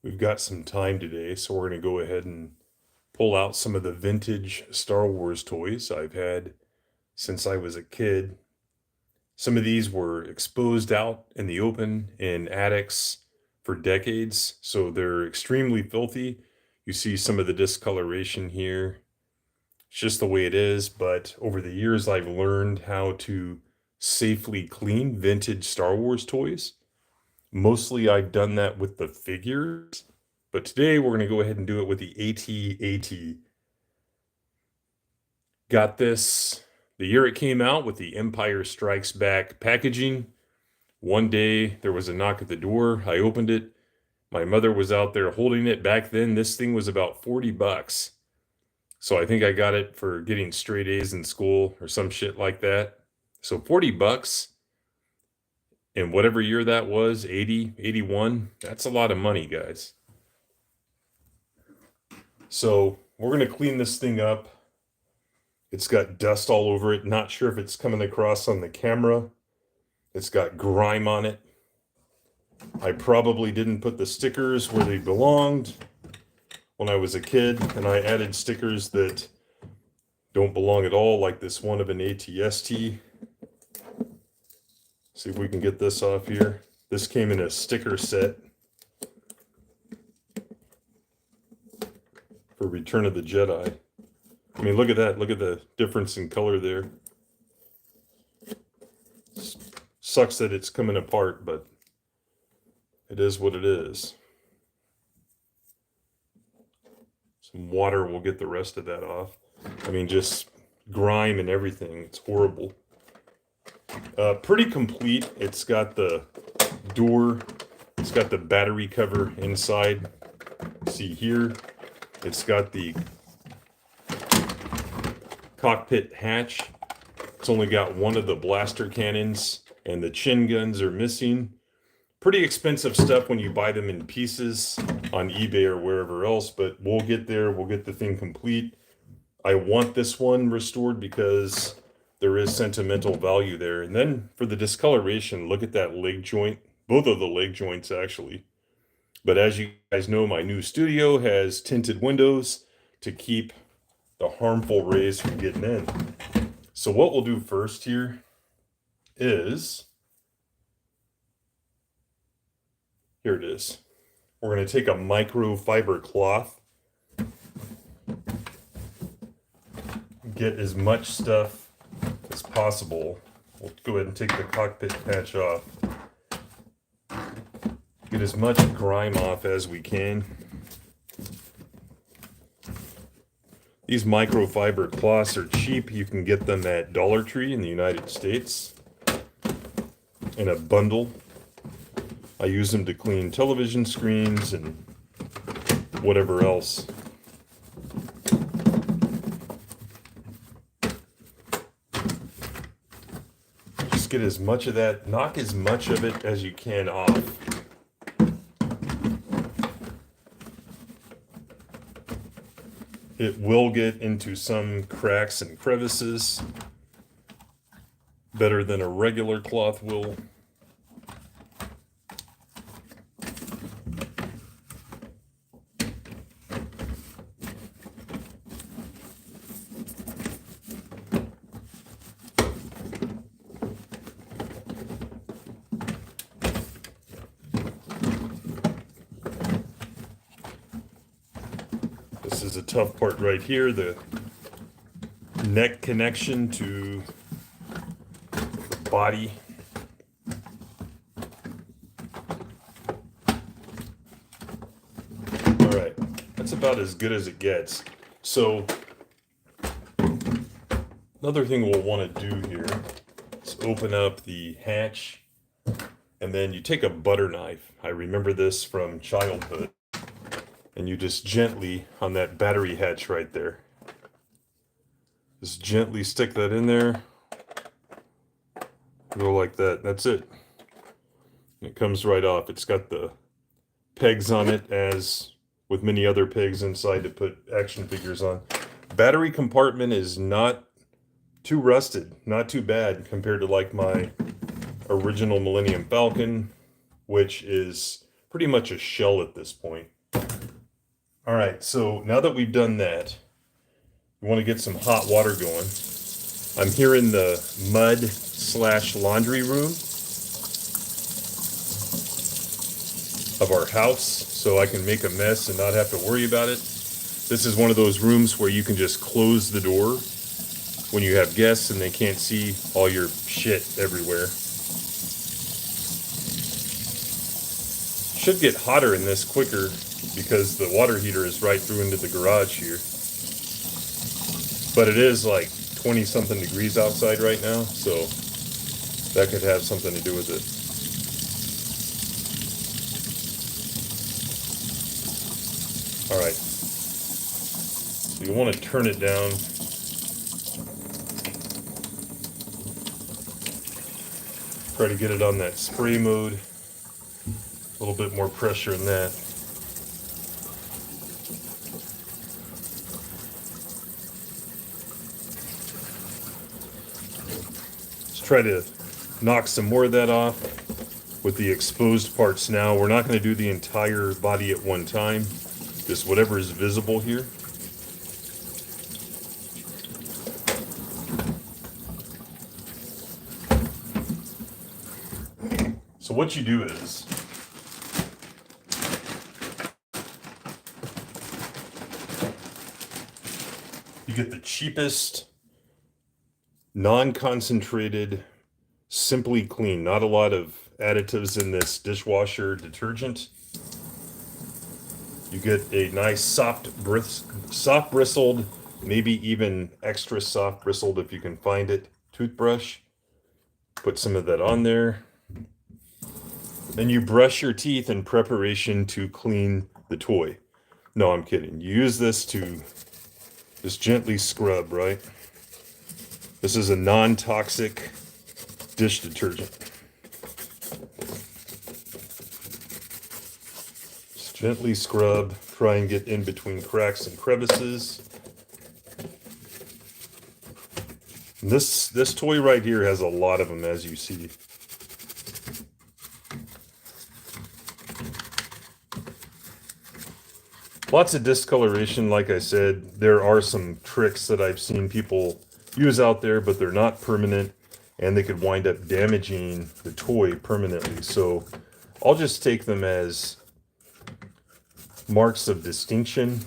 We've got some time today, so we're going to go ahead and pull out some of the vintage Star Wars toys I've had since I was a kid. Some of these were exposed out in the open in attics for decades, so they're extremely filthy. You see some of the discoloration here. It's just the way it is, but over the years, I've learned how to safely clean vintage Star Wars toys. Mostly I've done that with the figures, but today we're going to go ahead and do it with the AT-AT. Got this the year it came out with the Empire Strikes Back packaging. One day there was a knock at the door. I opened it. My mother was out there holding it. Back then, this thing was about 40 bucks. So I think I got it for getting straight A's in school or some shit like that. So 40 bucks in whatever year that was, 80, 81, that's a lot of money, guys. So we're going to clean this thing up. It's got dust all over it. Not sure if it's coming across on the camera. It's got grime on it. I probably didn't put the stickers where they belonged when I was a kid, and I added stickers that don't belong at all, like this one of an ATST. See if we can get this off here. This came in a sticker set for Return of the Jedi. I mean, look at that. Look at the difference in color there. Sucks that it's coming apart, but it is what it is. Some water will get the rest of that off. I mean, just grime and everything. It's horrible. Pretty complete. It's got the door. It's got the battery cover inside. See here. It's got the cockpit hatch. It's only got one of the blaster cannons, and the chin guns are missing. Pretty expensive stuff when you buy them in pieces on eBay or wherever else, but we'll get there. We'll get the thing complete. I want this one restored because there is sentimental value there. And then for the discoloration, look at that leg joint. Both of the leg joints, actually. But as you guys know, my new studio has tinted windows to keep the harmful rays from getting in. So what we'll do first here is, here it is. We're going to take a microfiber cloth, get as much stuff as possible. We'll go ahead and take the cockpit patch off. Get as much grime off as we can. These microfiber cloths are cheap. You can get them at Dollar Tree in the United States in a bundle. I use them to clean television screens and whatever else. Just get as much of that, knock as much of it as you can off. It will get into some cracks and crevices better than a regular cloth will. This is a tough part right here, the neck connection to the body. All right, that's about as good as it gets. So another thing we'll want to do here is open up the hatch, and then you take a butter knife. I remember this from childhood. And you just gently, on that battery hatch right there, just gently stick that in there. Go like that. That's it. It comes right off. It's got the pegs on it, as with many other pegs inside to put action figures on. Battery compartment is not too rusted, not too bad compared to like my original Millennium Falcon, which is pretty much a shell at this point. All right, so now that we've done that, we want to get some hot water going. I'm here in the mud/laundry room of our house, so I can make a mess and not have to worry about it. This is one of those rooms where you can just close the door when you have guests and they can't see all your shit everywhere. Should get hotter in this quicker because the water heater is right through into the garage here. But it is like 20 something degrees outside right now, so that could have something to do with it. All right, so you want to turn it down. Try to get it on that spray mode. A little bit more pressure in that. Let's try to knock some more of that off with the exposed parts now. We're not going to do the entire body at one time, just whatever is visible here. So what you do is you get the cheapest, non-concentrated, Simply Clean. Not a lot of additives in this dishwasher detergent. You get a nice soft bristled, maybe even extra soft bristled if you can find it, toothbrush. Put some of that on there. Then you brush your teeth in preparation to clean the toy. No, I'm kidding. You use this to just gently scrub, right? This is a non-toxic dish detergent. Just gently scrub, try and get in between cracks and crevices. And this toy right here has a lot of them, as you see. Lots of discoloration, like I said. There are some tricks that I've seen people use out there, but they're not permanent, and they could wind up damaging the toy permanently. So I'll just take them as marks of distinction.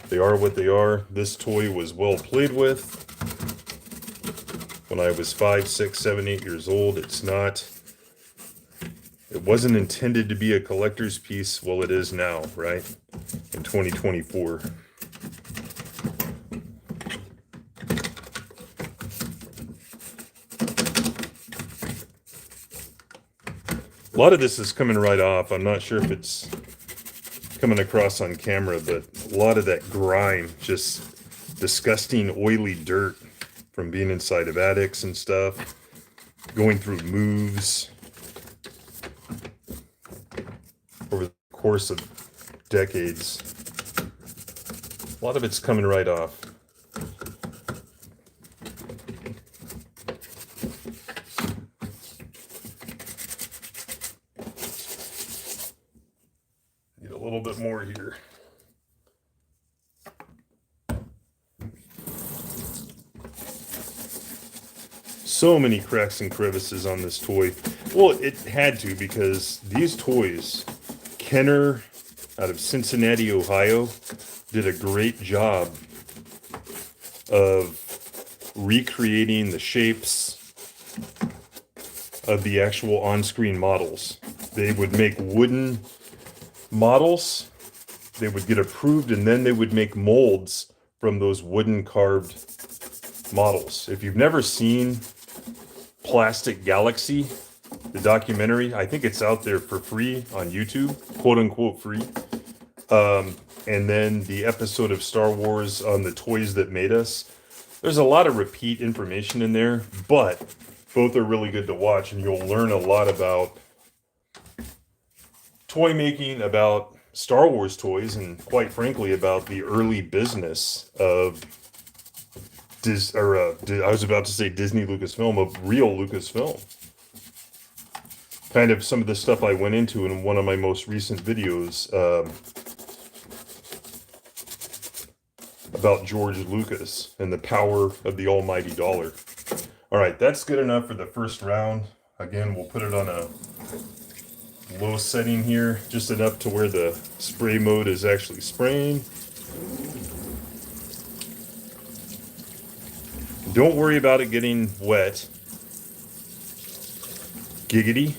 They are what they are. This toy was well played with when I was 5, 6, 7, 8 years old. It wasn't intended to be a collector's piece. Well, it is now, right? In 2024. A lot of this is coming right off. I'm not sure if it's coming across on camera, but a lot of that grime, just disgusting oily dirt from being inside of attics and stuff, going through moves over the course of decades. A lot of it's coming right off. Need a little bit more here. So many cracks and crevices on this toy. Well, it had to, because these toys, Kenner out of Cincinnati, Ohio, did a great job of recreating the shapes of the actual on-screen models. They would make wooden models, they would get approved, and then they would make molds from those wooden carved models. If you've never seen Plastic Galaxy, the documentary, I think it's out there for free on YouTube, quote unquote free. And then the episode of Star Wars on the toys that made us. There's a lot of repeat information in there, but both are really good to watch, and you'll learn a lot about toy making, about Star Wars toys, and quite frankly about the early business of I was about to say Disney Lucasfilm, of real Lucasfilm. kind of some of the stuff I went into in one of my most recent videos about George Lucas and the power of the almighty dollar. All right, that's good enough for the first round. Again, we'll put it on a low setting here, just enough to where the spray mode is actually spraying. Don't worry about it getting wet. Giggity.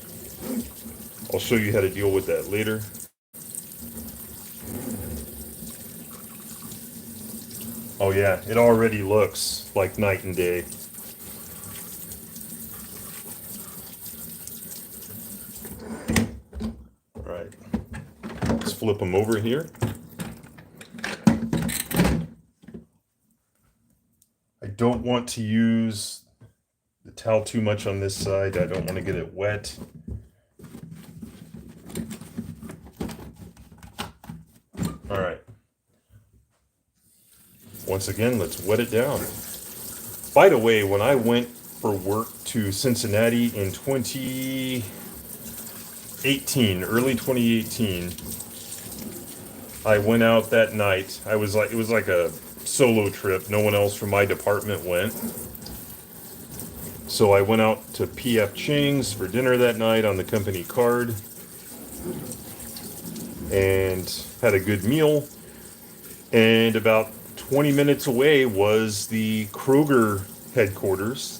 I'll show you how to deal with that later. Oh yeah, it already looks like night and day. All right, let's flip them over here. I don't want to use the towel too much on this side. I don't want to get it wet. All right. Once again, let's wet it down. By the way, when I went for work to Cincinnati in 2018, early 2018, I went out that night. It was like a solo trip. No one else from my department went. So I went out to P.F. Chang's for dinner that night on the company card and had a good meal. And about 20 minutes away was the Kroger headquarters,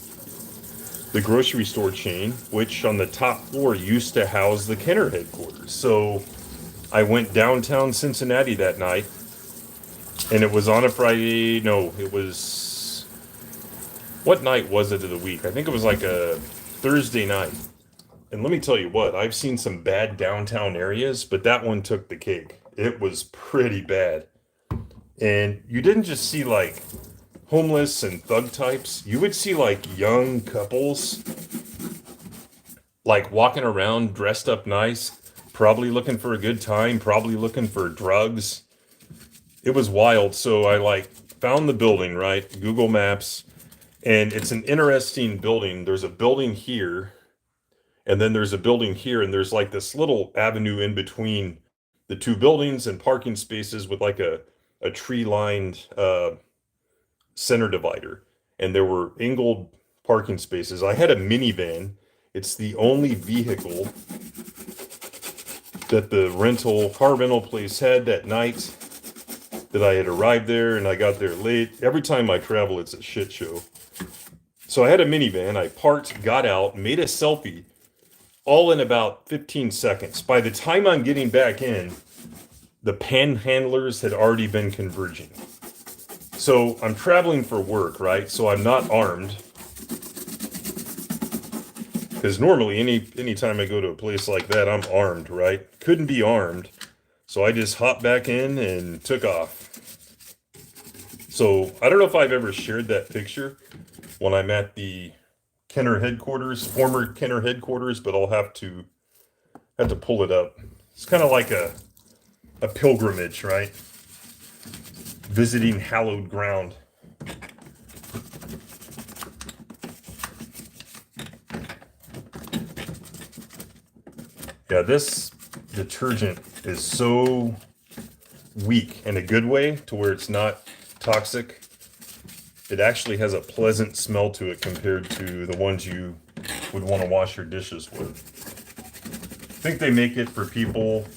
the grocery store chain, which on the top floor used to house the Kenner headquarters. So I went downtown Cincinnati that night, and it was on a Friday. No, it was, what night was it of the week? I think it was like a Thursday night. And let me tell you what, I've seen some bad downtown areas, but that one took the cake. It was pretty bad. And you didn't just see like homeless and thug types. You would see like young couples like walking around dressed up nice, probably looking for a good time, probably looking for drugs. It was wild. So I like found the building, right? Google Maps. And it's an interesting building. There's a building here, and then there's a building here, and there's like this little avenue in between the two buildings and parking spaces with like a tree-lined center divider. And there were angled parking spaces. I had a minivan. It's the only vehicle that the car rental place had that night that I had arrived there, and I got there late. Every time I travel, it's a shit show. So I had a minivan. I parked, got out, made a selfie, all in about 15 seconds. By the time I'm getting back in, the panhandlers had already been converging. So I'm traveling for work, right? So I'm not armed. Because normally anytime I go to a place like that, I'm armed, right? Couldn't be armed. So I just hopped back in and took off. So I don't know if I've ever shared that picture when I'm at the Kenner headquarters, former Kenner headquarters, but I'll have to pull it up. It's kind of like a pilgrimage, right? Visiting hallowed ground. Yeah, this detergent is so weak in a good way to where it's not toxic. It actually has a pleasant smell to it compared to the ones you would want to wash your dishes with. I think they make it for people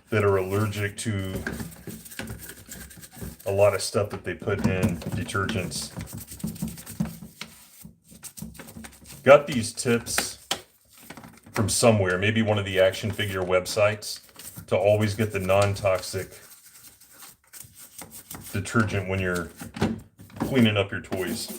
that are allergic to a lot of stuff that they put in detergents. Got these tips from somewhere, maybe one of the action figure websites, to always get the non-toxic detergent when you're cleaning up your toys.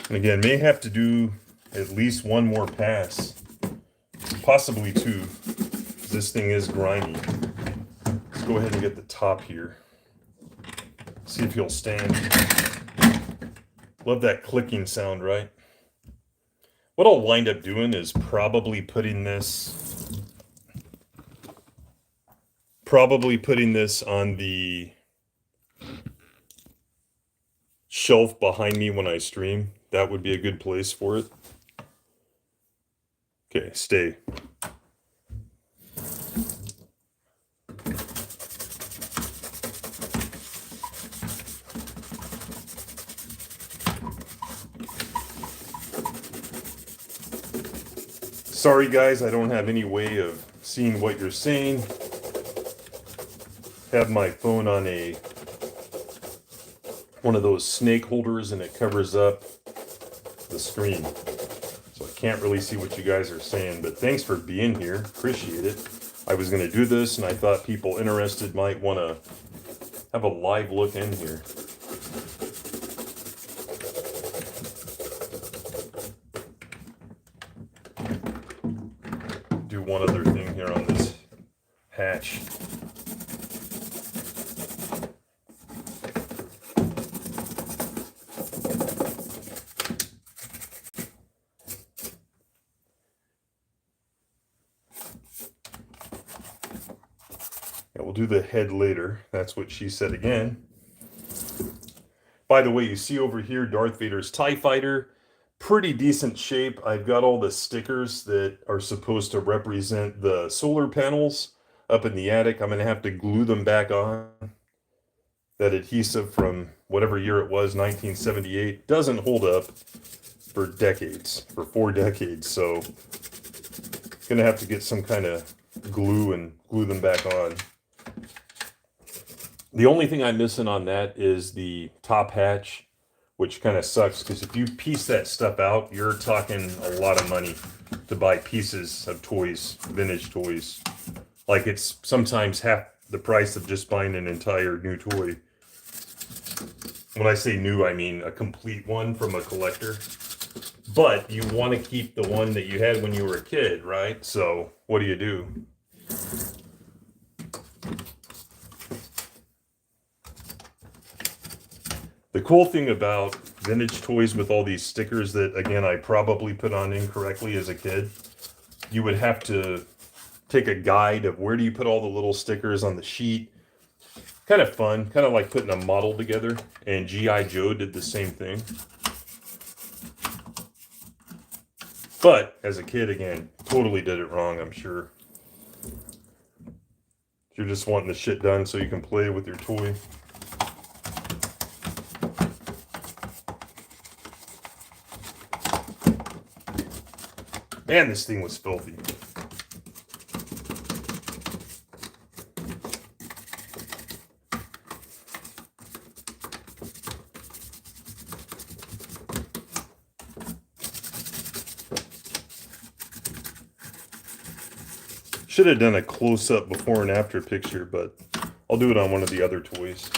And again, may have to do at least one more pass, possibly two. This thing is grimy. Let's go ahead and get the top here. See if he'll stand. Love that clicking sound, right? What I'll wind up doing is probably putting this Probably putting this on the shelf behind me when I stream. That would be a good place for it. Okay, stay. Sorry guys, I don't have any way of seeing what you're saying. Have my phone on one of those snake holders and it covers up the screen. So I can't really see what you guys are saying, but thanks for being here. Appreciate it. I was going to do this and I thought people interested might want to have a live look in here. Do one other thing here on this hatch. We'll do the head later. That's what she said again. By the way, you see over here Darth Vader's TIE Fighter. Pretty decent shape. I've got all the stickers that are supposed to represent the solar panels up in the attic. I'm going to have to glue them back on. That adhesive from whatever year it was, 1978, doesn't hold up for decades, for 4 decades. So going to have to get some kind of glue and glue them back on. The only thing I'm missing on that is the top hatch, which kind of sucks because if you piece that stuff out, you're talking a lot of money to buy pieces of toys, vintage toys. Like it's sometimes half the price of just buying an entire new toy. When I say new, I mean a complete one from a collector. But you want to keep the one that you had when you were a kid, right? So what do? The cool thing about vintage toys with all these stickers that, again, I probably put on incorrectly as a kid, you would have to take a guide of where do you put all the little stickers on the sheet. Kind of fun, kind of like putting a model together, and G.I. Joe did the same thing. But as a kid, again, totally did it wrong, I'm sure. You're just wanting the shit done so you can play with your toy. Man, this thing was filthy. Should have done a close-up before and after picture, but I'll do it on one of the other toys.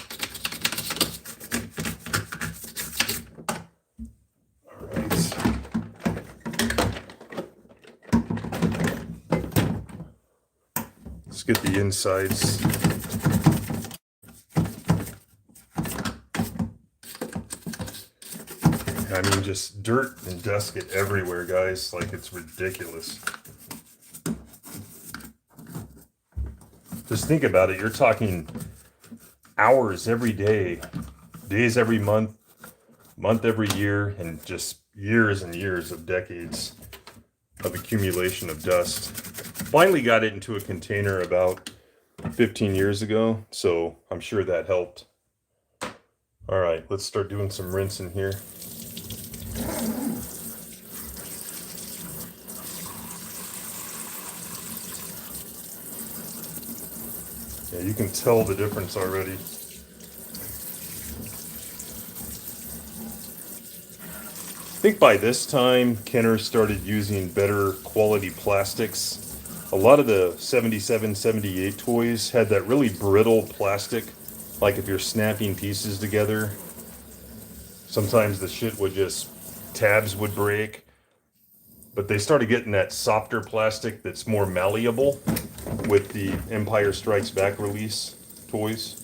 Let's get the insides. I mean, just dirt and dust get everywhere, guys. Like, it's ridiculous. Just think about it. You're talking hours every day, days every month, month every year, and just years and years of decades of accumulation of dust. Finally got it into a container about 15 years ago, so I'm sure that helped. All right, let's start doing some rinsing here. Yeah, you can tell the difference already. I think by this time, Kenner started using better quality plastics. A lot of the 77, 78 toys had that really brittle plastic. Like if you're snapping pieces together, sometimes the shit would just, tabs would break. But they started getting that softer plastic that's more malleable with the Empire Strikes Back release toys.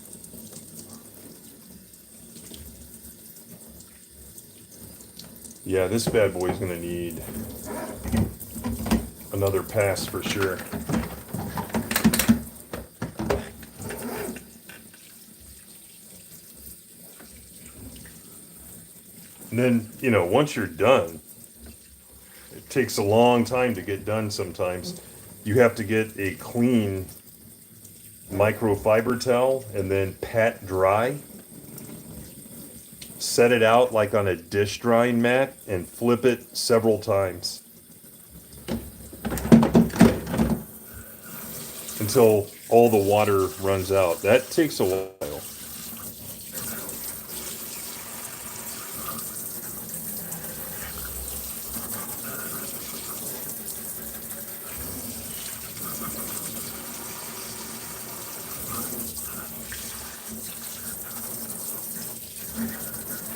Yeah, this bad boy is going to need another pass for sure. And then, once you're done, it takes a long time to get done sometimes. You have to get a clean microfiber towel and then pat dry. Set it out like on a dish drying mat and flip it several times until all the water runs out. That takes a while.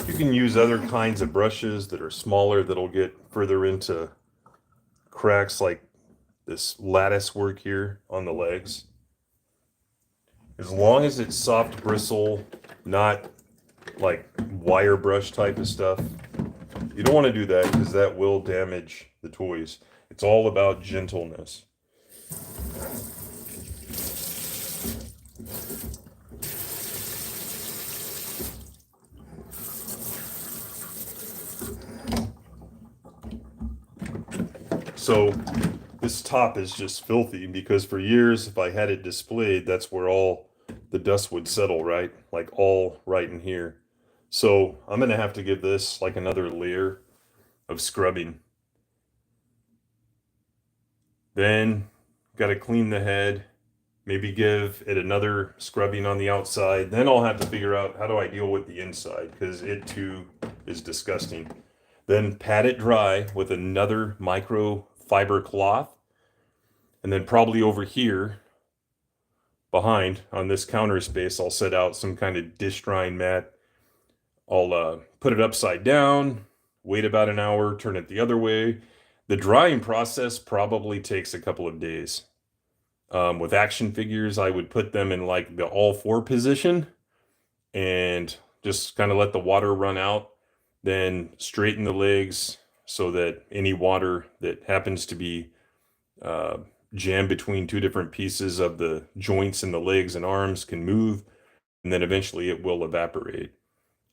You can use other kinds of brushes that are smaller that'll get further into cracks like this lattice work here on the legs. As long as it's soft bristle, not like wire brush type of stuff. You don't want to do that because that will damage the toys. It's all about gentleness. So this top is just filthy because for years, if I had it displayed, that's where all the dust would settle, right? Like all right in here. So I'm going to have to give this like another layer of scrubbing. Then got to clean the head, maybe give it another scrubbing on the outside. Then I'll have to figure out how do I deal with the inside because it too is disgusting. Then pat it dry with another microfiber cloth. And then probably over here behind on this counter space, I'll set out some kind of dish drying mat. I'll put it upside down, wait about an hour, turn it the other way. The drying process probably takes a couple of days. With action figures, I would put them in like the all four position and just kind of let the water run out, then straighten the legs so that any water that happens to be jammed between two different pieces of the joints in the legs and arms can move, and then eventually it will evaporate.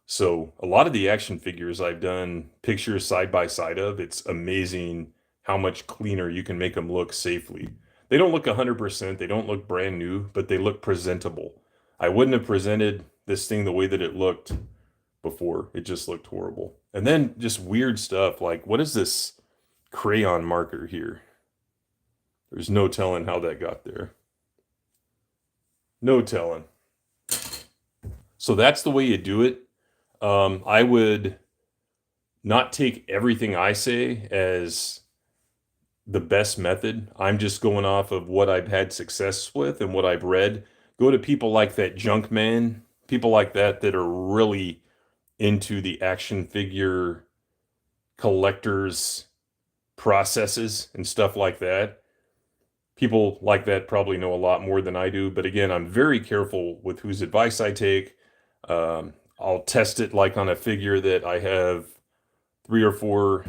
So a lot of the action figures I've done pictures side by side of, it's amazing how much cleaner you can make them look safely. They don't look 100%, they don't look brand new, but they look presentable. I wouldn't have presented this thing the way that it looked before. It just looked horrible. And then just weird stuff like, what is this crayon marker here? There's no telling how that got there. No telling. So that's the way you do it. I would not take everything I say as the best method. I'm just going off of what I've had success with and what I've read. Go to people like that Junkman, people like that are really into the action figure collectors processes and stuff like that. People like that probably know a lot more than I do, but again, I'm very careful with whose advice I take. I'll test it like on a figure that I have 3 or 4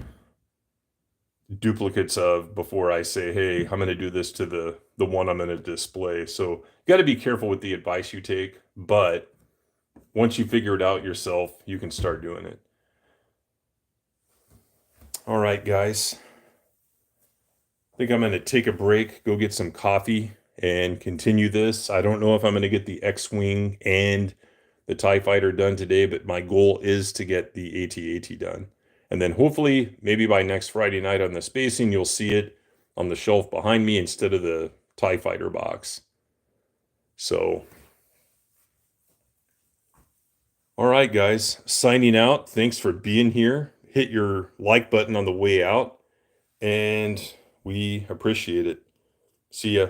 duplicates of before I say, hey, I'm going to do this to the one I'm going to display. So you got to be careful with the advice you take, but once you figure it out yourself, you can start doing it. All right, guys. I think I'm going to take a break, go get some coffee, and continue this. I don't know if I'm going to get the X-Wing and the TIE Fighter done today, but my goal is to get the AT-AT done. And then hopefully, maybe by next Friday night on the spacing, you'll see it on the shelf behind me instead of the TIE Fighter box. So, all right, guys, signing out. Thanks for being here. Hit your like button on the way out, and we appreciate it. See ya.